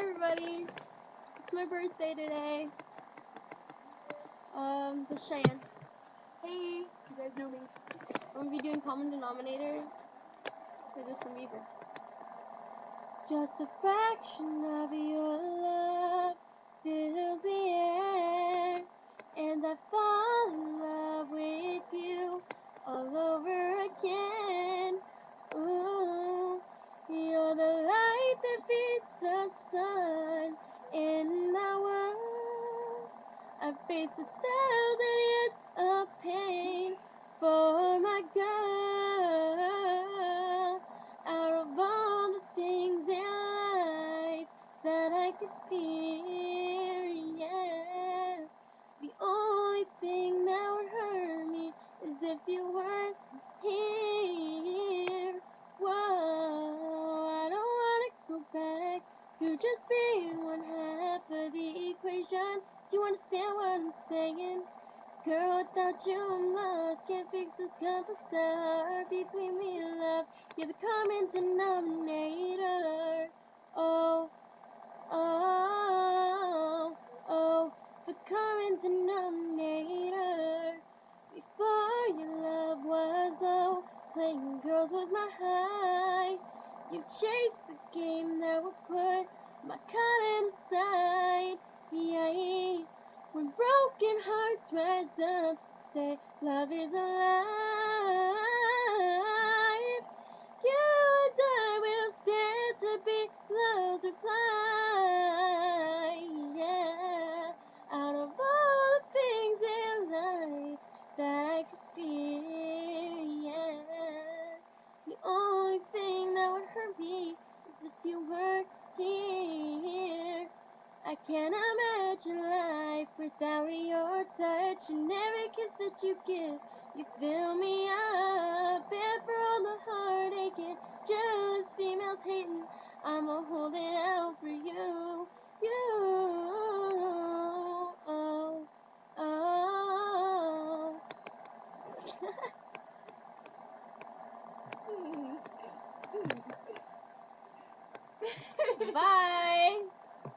everybody. It's my birthday today. This is Cheyenne. Hey, you guys know me. I'm gonna be doing common denominator for Justin Bieber. Just a fraction of your love fills the air, and I fall in love with you all over again. Ooh, you're the light that feeds the sun in the world. I faced 1,000 years of pain for my girl. Out of all the things in life that I could fear, yeah, the only thing that would hurt me is if you weren't here. Whoa, I don't wanna go back to just being one half of the equation. Do you understand what I'm saying? Girl, without you I'm lost. Can't fix this composite between me and love. You're the common denominator. Oh, oh, oh, the common denominator. Before your love was low, playing girls was my high. You chased the game that would put my confidence aside. Yeah, when broken hearts rise up to say love is alive, you and I will stand to be love's reply. Yeah, out of all the things in life that I could fear, yeah, the only thing that would hurt me is if you weren't here. I can't imagine life without your touch and every kiss that you give. You fill me up, and for all the heartache and jealous females hating, I'ma hold it out for you. You, oh, oh. Bye.